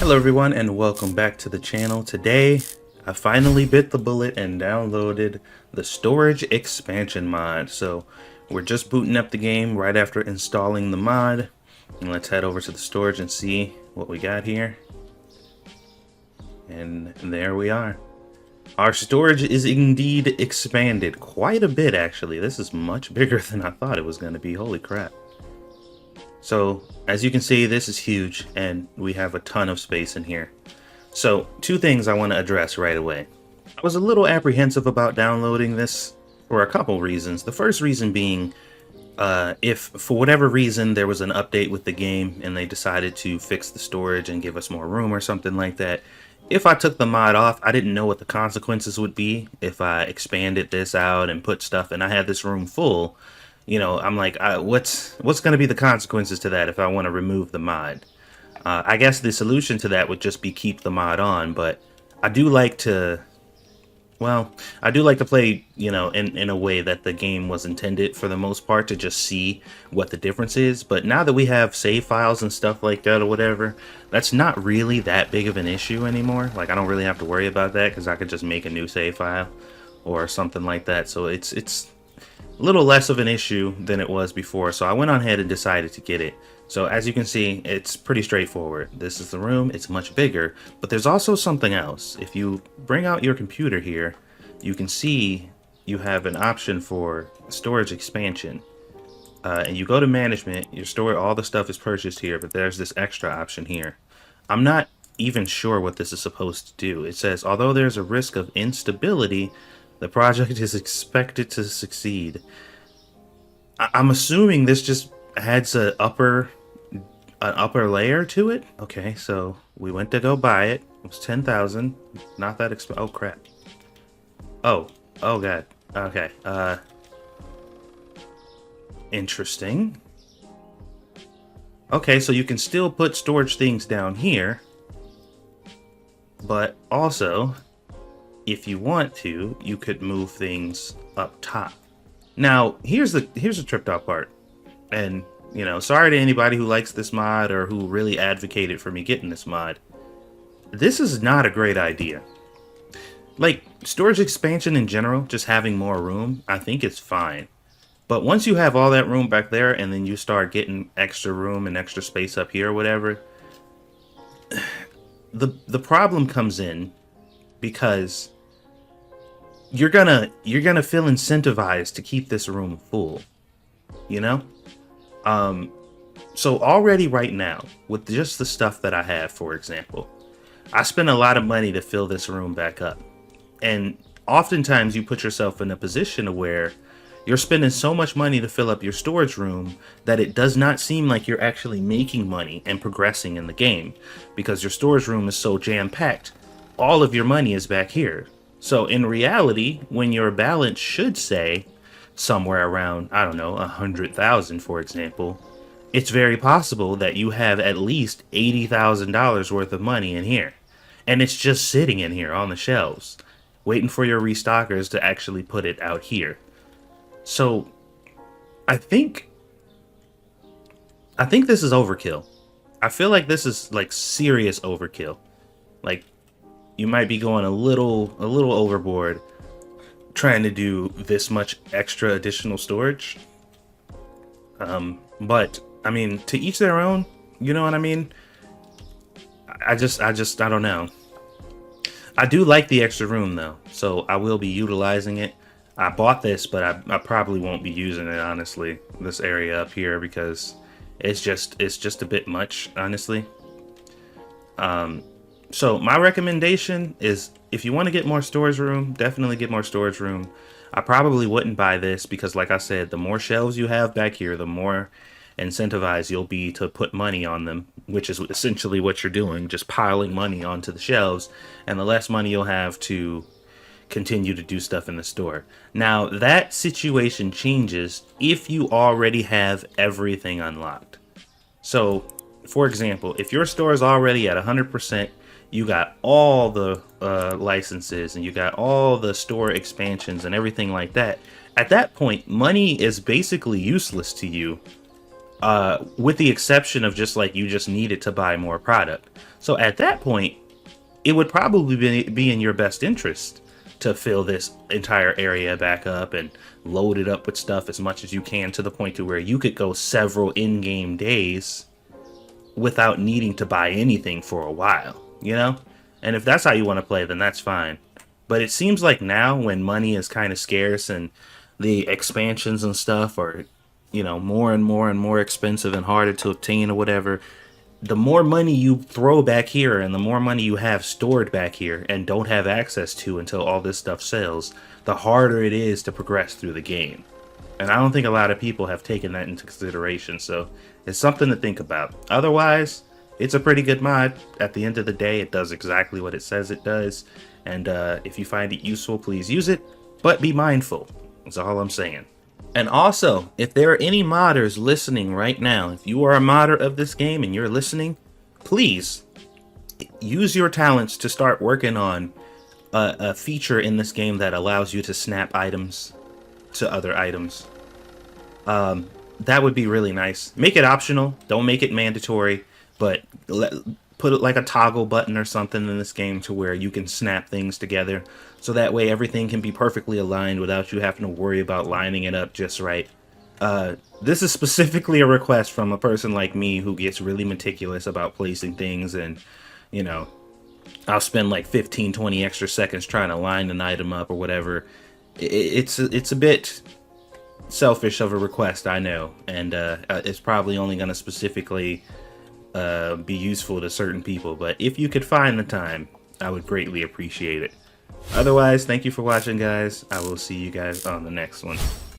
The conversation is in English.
Hello everyone and welcome back to the channel. Today I finally bit the bullet and downloaded the storage expansion mod. So we're just booting up the game right after installing the mod, and let's head over to the storage and see what we got here. And there we are. Our storage is indeed expanded quite a bit actually. This is much bigger than I thought it was going to be. Holy crap. So as you can see, this is huge and we have a ton of space in here. So two things I want to address right away. I was a little apprehensive about downloading this for a couple reasons. The first reason being if for whatever reason there was an update with the game and they decided to fix the storage and give us more room or something like that. If I took the mod off, I didn't know what the consequences would be if I expanded this out and put stuff and I had this room full. You know, I'm like, what's going to be the consequences to that if I want to remove the mod? I guess the solution to that would just be keep the mod on, but I do like to, well, I do like to play, you know, in a way that the game was intended for the most part, to just see what the difference is. But now that we have save files and stuff like that or whatever, that's not really that big of an issue anymore. Like, I don't really have to worry about that because I could just make a new save file or something like that. So it's a little less of an issue than it was before, so I went on ahead and decided to get it. So as you can see, it's pretty straightforward. This is the room, it's much bigger, but there's also something else. If you bring out your computer here, you can see you have an option for storage expansion. And you go to management, your store, all the stuff is purchased here, but there's this extra option here. I'm not even sure what this is supposed to do. It says, although there's a risk of instability, the project is expected to succeed. I'm assuming this just adds an upper layer to it. Okay, so we went to go buy it. It was 10,000. Not that expensive. Oh crap. Oh god. Okay. Interesting. Okay, so you can still put storage things down here, but also, if you want to, you could move things up top. Now, here's the tripped out part. And, you know, sorry to anybody who likes this mod or who really advocated for me getting this mod. This is not a great idea. Like, storage expansion in general, just having more room, I think it's fine. But once you have all that room back there and then you start getting extra room and extra space up here or whatever, the problem comes in because you're gonna feel incentivized to keep this room full, you know? So already right now, with just the stuff that I have, for example, I spend a lot of money to fill this room back up. And oftentimes you put yourself in a position where you're spending so much money to fill up your storage room that it does not seem like you're actually making money and progressing in the game, because your storage room is so jam-packed. All of your money is back here. So in reality, when your balance should say somewhere around, I don't know, 100,000, for example, it's very possible that you have at least $80,000 worth of money in here. And it's just sitting in here on the shelves, waiting for your restockers to actually put it out here. So I think this is overkill. I feel like this is like serious overkill. Like, you might be going a little overboard trying to do this much extra additional storage. But I mean, to each their own, you know what I mean? I don't know. I do like the extra room though, so I will be utilizing it. I bought this, but I probably won't be using it, honestly, this area up here, because it's just a bit much, honestly. So my recommendation is, if you want to get more storage room, definitely get more storage room. I probably wouldn't buy this because, like I said, the more shelves you have back here, the more incentivized you'll be to put money on them, which is essentially what you're doing, just piling money onto the shelves, and the less money you'll have to continue to do stuff in the store. Now, that situation changes if you already have everything unlocked. So, for example, if your store is already at 100%, you got all the licenses and you got all the store expansions and everything like that. At that point, money is basically useless to you with the exception of just like you just needed to buy more product. So at that point, it would probably be in your best interest to fill this entire area back up and load it up with stuff as much as you can, to the point to where you could go several in-game days without needing to buy anything for a while, you know? And if that's how you want to play, then that's fine. But it seems like now, when money is kind of scarce and the expansions and stuff are, you know, more and more and more expensive and harder to obtain or whatever, the more money you throw back here and the more money you have stored back here and don't have access to until all this stuff sells, the harder it is to progress through the game. And I don't think a lot of people have taken that into consideration, so it's something to think about. Otherwise, it's a pretty good mod. At the end of the day, it does exactly what it says it does. And if you find it useful, please use it, but be mindful. That's all I'm saying. And also, if there are any modders listening right now, if you are a modder of this game and you're listening, please use your talents to start working on a feature in this game that allows you to snap items to other items. That would be really nice. Make it optional. Don't make it mandatory, but put it like a toggle button or something in this game to where you can snap things together, so that way everything can be perfectly aligned without you having to worry about lining it up just right. This is specifically a request from a person like me who gets really meticulous about placing things, and, you know, I'll spend like 15-20 extra seconds trying to line an item up or whatever. It's a bit selfish of a request, I know, and it's probably only going to specifically be useful to certain people, but if you could find the time, I would greatly appreciate it. Otherwise, thank you for watching, guys. I will see you guys on the next one.